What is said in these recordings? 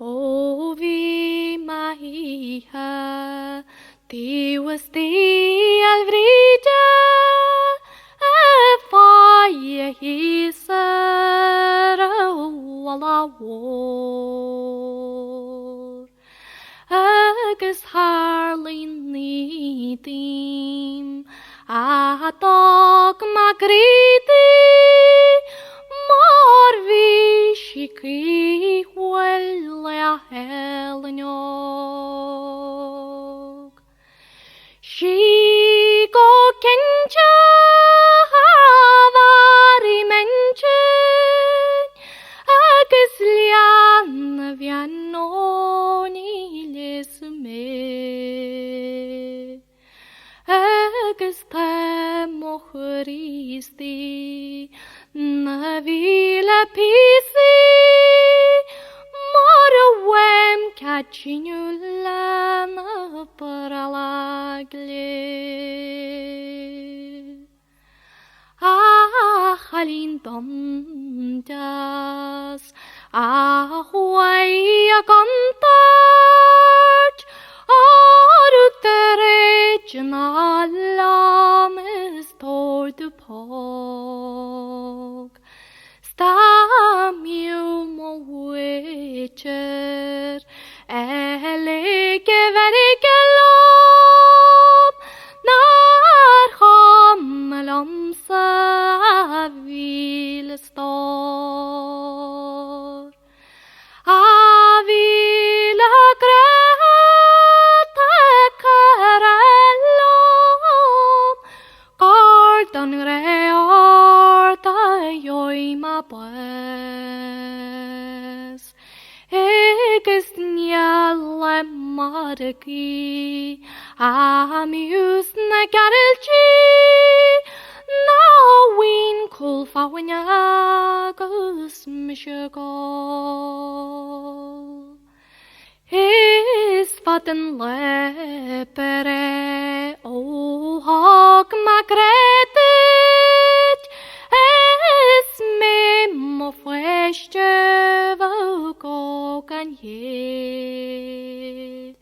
O vi Maria, Deus te alvrija, Faie hisar wala war. Agus harlin nidim, Atog magridi, Marvi shiki huella helnyog. She go kencha havari menchen, Agus lian vianoni lesme. Agus ta mochristi, na vila pisi, Marwem kachinula na paralagle. Halin domdas, huay agantaj, Regionalam is toward the pog. Stamiu mo witcher, elege verigelom, nar hamlam sa vilstor. Avila grata karallom, Gardan reorta joima bes. Eges njalla margi, Amius na garelchi, Na win kulfawanyagus mishagol. Is vatten lepere, O hog magretit, Es memo fueste vogogan yel.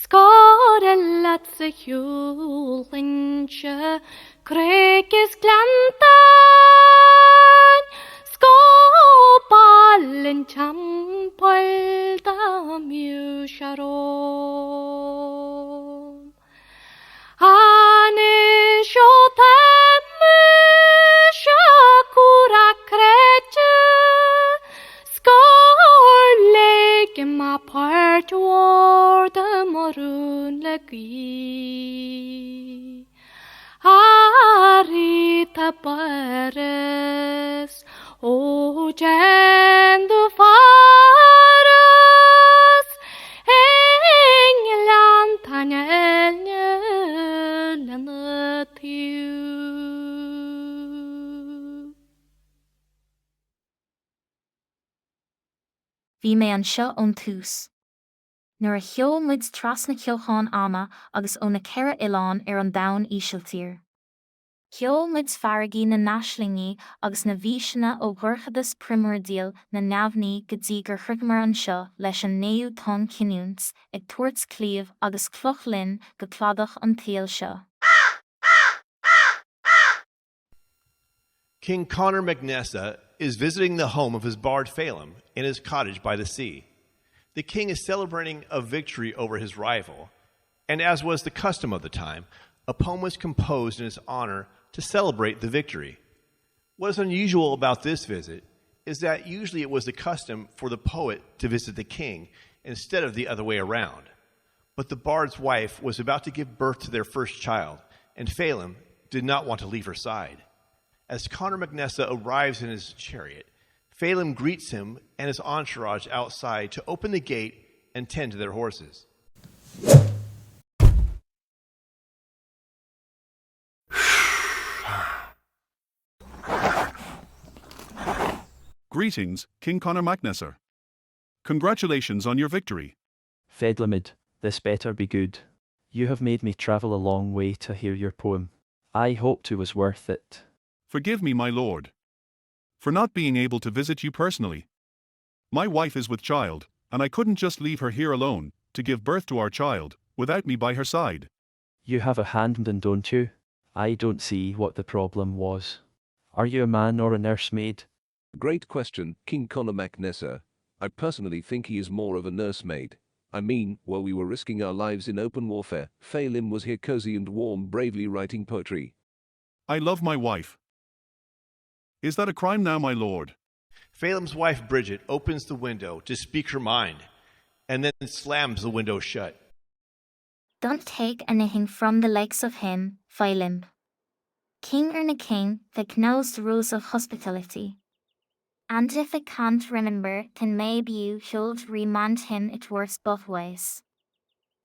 Skorellat se julinche, Krekes glantan, Skopallen champol da musharon. Ane shotam shakura kreche, Skorleg ma part war the morun lagi. Arita pares, O jendo faras, England tanelnenatiu. Bhí mé an seo ón tús. Nuair a cheol muid tras na ceolcháin ama agus ó na ceithre Oileán ar an domhan ísealtír. Cheol muid farraigí na naislinní agus na bhíseanna ó ghorchadas primordial na neamhnaí go dtí gur chruigmar an seo leis an 9 tón cinúint ag tuairt clíomh agus cloch linn go cladach an taol seo. King Conor Magnessa is visiting the home of his bard Phelim in his cottage by the sea. The king is celebrating a victory over his rival, and as was the custom of the time, a poem was composed in his honor to celebrate the victory. What is unusual about this visit is that usually it was the custom for the poet to visit the king instead of the other way around. But the bard's wife was about to give birth to their first child, and Phelim did not want to leave her side. As Conor Magnessa arrives in his chariot, Phelim greets him and his entourage outside to open the gate and tend to their horses. Greetings, King Conor Magnessa. Congratulations on your victory. Fedlimid, this better be good. You have made me travel a long way to hear your poem. I hoped it was worth it. Forgive me, my lord, for not being able to visit you personally. My wife is with child, and I couldn't just leave her here alone to give birth to our child without me by her side. You have a handmaiden, don't you? I don't see what the problem was. Are you a man or a nursemaid? Great question, King Connor MacNessa. I personally think he is more of a nursemaid. I mean, while we were risking our lives in open warfare, Phelim was here cozy and warm, bravely writing poetry. I love my wife. Is that a crime now, my lord? Phelim's wife Bridget opens the window to speak her mind, and then slams the window shut. Don't take anything from the likes of him, Phelim. King or na king that knows the rules of hospitality. And if I can't remember, then maybe you should remind him it works both ways.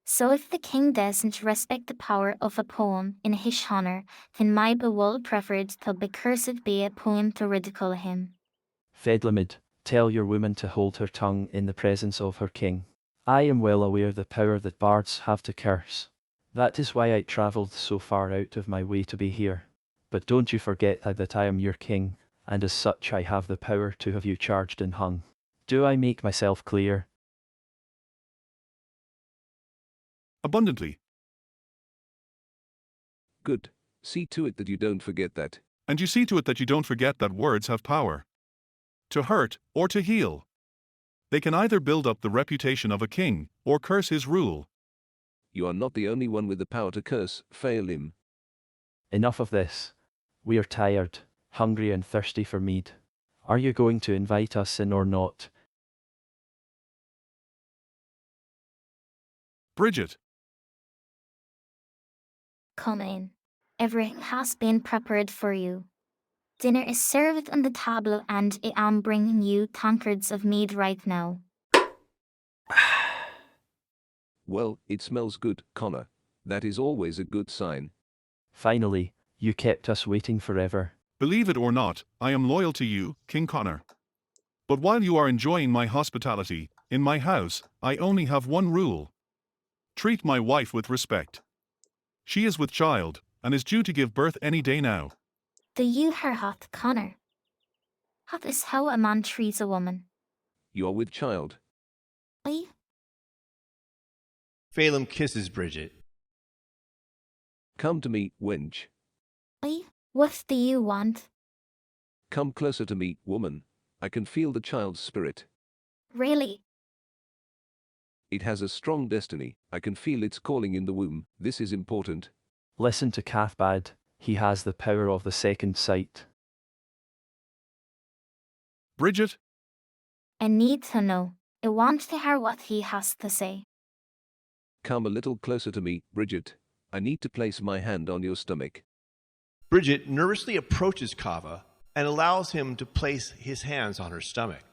So if the king doesn't respect the power of a poem in his honor, then maybe will preferred to be cursed be a poem to ridicule him. Fedlimid, tell your woman to hold her tongue in the presence of her king. I am well aware the power that bards have to curse. That is why I travelled so far out of my way to be here. But don't you forget that I am your king, and as such I have the power to have you charged and hung. Do I make myself clear? Abundantly. Good. See to it that you don't forget that. And you see to it that you don't forget that words have power. To hurt or to heal. They can either build up the reputation of a king or curse his rule. You are not the only one with the power to curse, Phelim. Enough of this. We are tired, hungry and thirsty for mead. Are you going to invite us in or not? Bridget. Come in. Everything has been prepared for you. Dinner is served on the table and I am bringing you tankards of mead right now. Well, it smells good, Connor. That is always a good sign. Finally, you kept us waiting forever. Believe it or not, I am loyal to you, King Connor. But while you are enjoying my hospitality, in my house, I only have one rule. Treat my wife with respect. She is with child, and is due to give birth any day now. Do you hear that, Connor? That is how a man treats a woman. You are with child. I? Phelim kisses Bridget. Come to me, wench. What do you want? Come closer to me, woman. I can feel the child's spirit. Really? It has a strong destiny. I can feel its calling in the womb. This is important. Listen to Cathbad. He has the power of the second sight. Bridget. I need to know. I want to hear what he has to say. Come a little closer to me, Bridget. I need to place my hand on your stomach. Bridget nervously approaches Kava and allows him to place his hands on her stomach.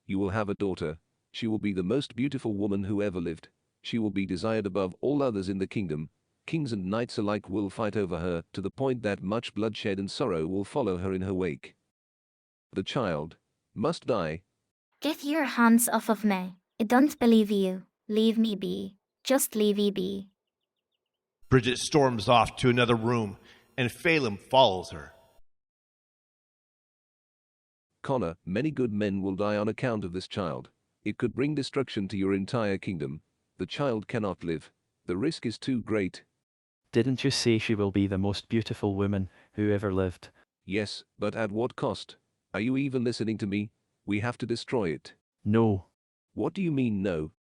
You will have a daughter. She will be the most beautiful woman who ever lived. She will be desired above all others in the kingdom. Kings and knights alike will fight over her, to the point that much bloodshed and sorrow will follow her in her wake. The child must die. Get your hands off of me. I don't believe you. Leave me be. Just leave me be. Bridget storms off to another room, and Phelim follows her. Connor, many good men will die on account of this child. It could bring destruction to your entire kingdom. The child cannot live. The risk is too great. Didn't you say she will be the most beautiful woman who ever lived? Yes, but at what cost? Are you even listening to me? We have to destroy it. No. What do you mean no?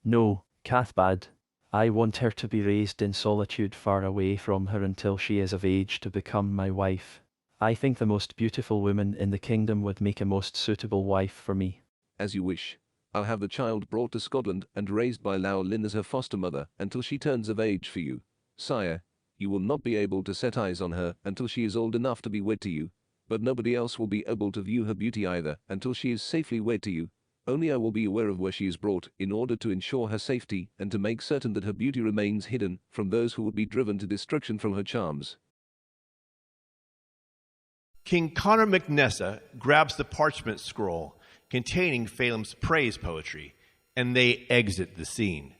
No, Cathbad. I want her to be raised in solitude far away from her until she is of age to become my wife. I think the most beautiful woman in the kingdom would make a most suitable wife for me. As you wish. I'll have the child brought to Scotland and raised by Lau Lin as her foster mother until she turns of age for you. Sire, you will not be able to set eyes on her until she is old enough to be wed to you, but nobody else will be able to view her beauty either until she is safely wed to you. Only I will be aware of where she is brought in order to ensure her safety and to make certain that her beauty remains hidden from those who would be driven to destruction from her charms. King Conor MacNessa grabs the parchment scroll containing Phelim's praise poetry, and they exit the scene.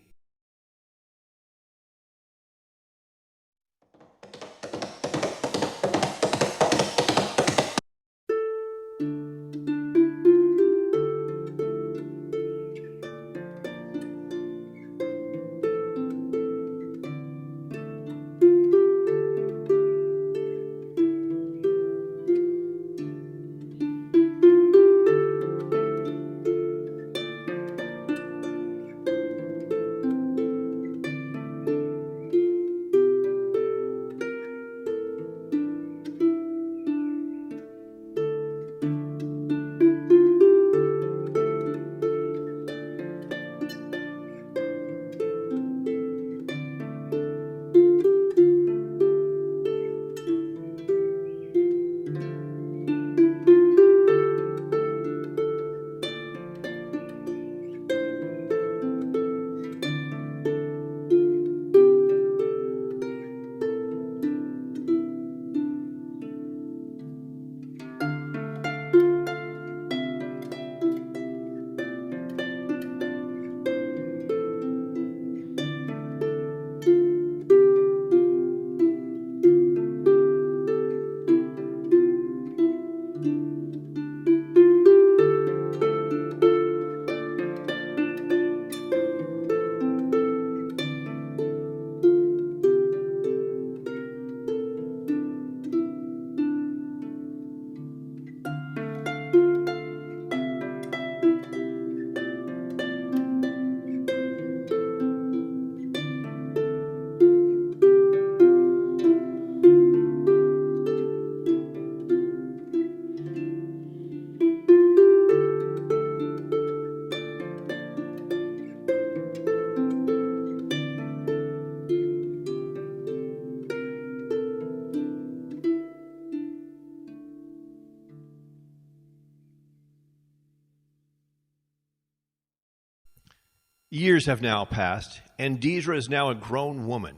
Years have now passed, and Deirdre is now a grown woman.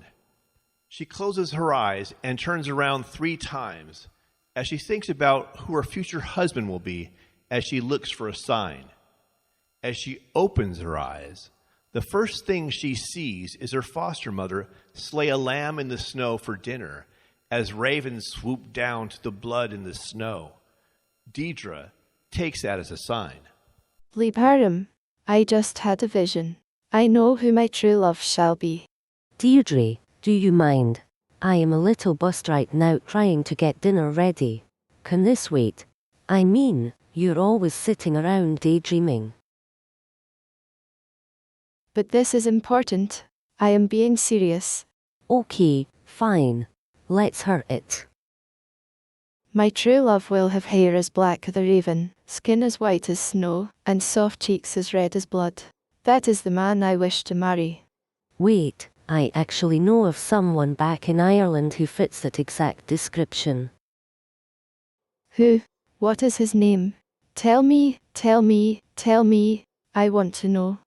She closes her eyes and turns around 3 times as she thinks about who her future husband will be as she looks for a sign. As she opens her eyes, the first thing she sees is her foster mother slay a lamb in the snow for dinner as ravens swoop down to the blood in the snow. Deirdre takes that as a sign. Leibharim, I just had a vision. I know who my true love shall be. Deirdre, do you mind? I am a little bust right now trying to get dinner ready. Can this wait? I mean, you're always sitting around daydreaming. But this is important. I am being serious. Okay, fine. Let's hear it. My true love will have hair as black as the raven, skin as white as snow, and soft cheeks as red as blood. That is the man I wish to marry. Wait, I actually know of someone back in Ireland who fits that exact description. Who? What is his name? Tell me Tell me, I want to know.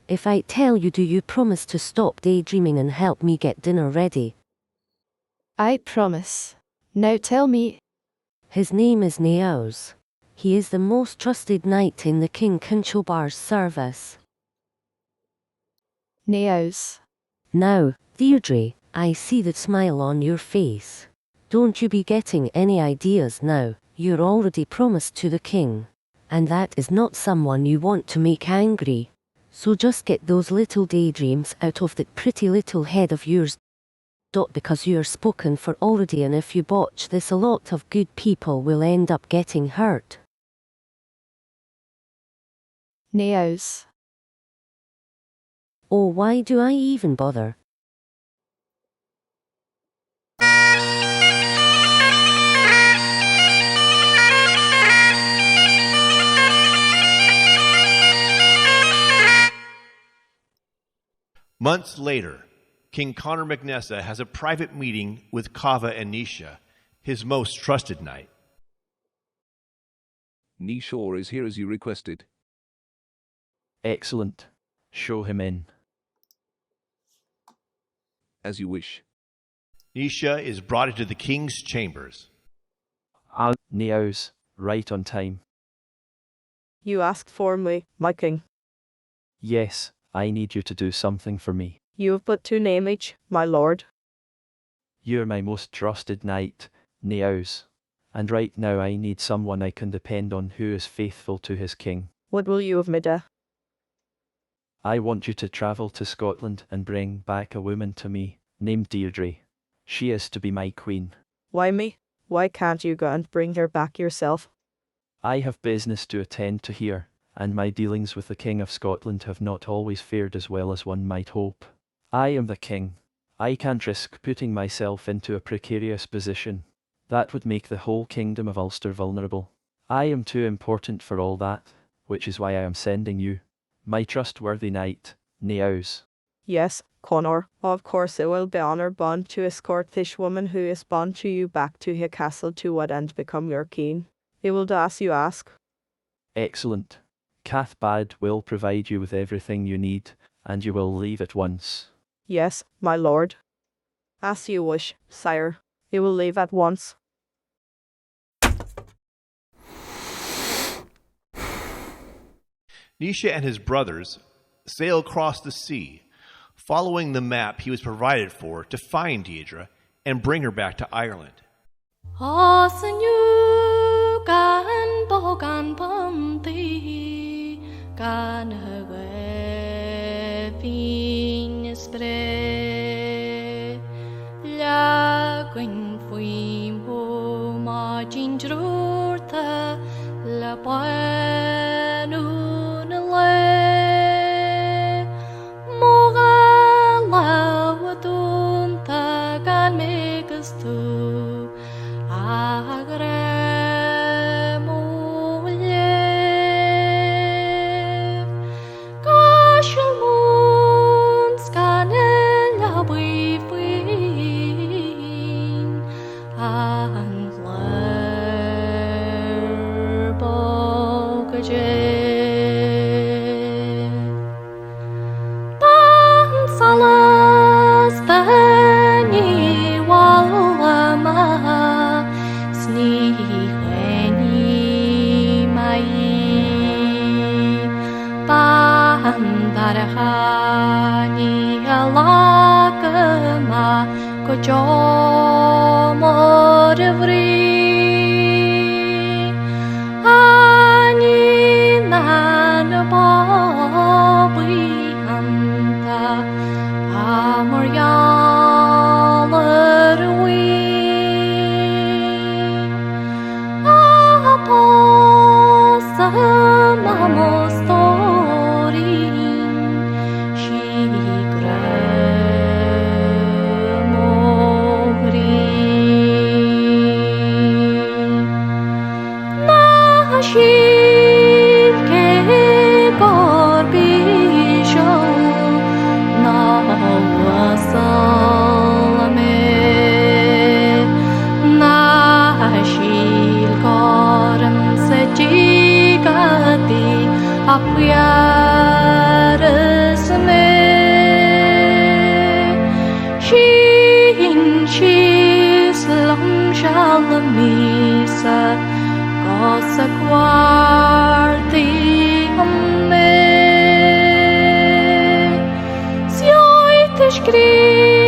If I tell you, do you promise to stop daydreaming and help me get dinner ready? I promise. Now tell me. His name is Neos. He is the most trusted knight in the King Kinchobar's service. Neos. Now, Deirdre, I see the smile on your face. Don't you be getting any ideas now, you're already promised to the king. And that is not someone you want to make angry. So just get those little daydreams out of that pretty little head of yours. Because you are spoken for already, and if you botch this, a lot of good people will end up getting hurt. Neos. Oh, why do I even bother? Months later, King Conor MacNessa has a private meeting with Cava and Nisha, his most trusted knight. Nishor is here as you requested. Excellent. Show him in. As you wish. Nisha is brought into the king's chambers. Neos, right on time. You asked for me, my king. Yes, I need you to do something for me. You have but two names each, my lord. You're my most trusted knight, Neos. And right now I need someone I can depend on who is faithful to his king. What will you have me do? I want you to travel to Scotland and bring back a woman to me, named Deirdre. She is to be my queen. Why me? Why can't you go and bring her back yourself? I have business to attend to here, and my dealings with the King of Scotland have not always fared as well as one might hope. I am the king. I can't risk putting myself into a precarious position. That would make the whole kingdom of Ulster vulnerable. I am too important for all that, which is why I am sending you, my trustworthy knight, Neos. Yes, Conor, of course it will be honour bound to escort this woman who is bound to you back to her castle to wed and become your queen. It will do as you ask. Excellent. Cathbad will provide you with everything you need, and you will leave at once. Yes, my lord. As you wish, sire. He will leave at once. Nisha and his brothers sail across the sea, following the map he was provided for to find Deirdre and bring her back to Ireland. Asenyu kan bogan panti kan hagavin spre la queen fui mo ma gingrurta la panu le moga la watunta kan megastu Darahani alakama kojomorvri ani nan babi hanta amoryalarwi sa quarti me. Sioit scri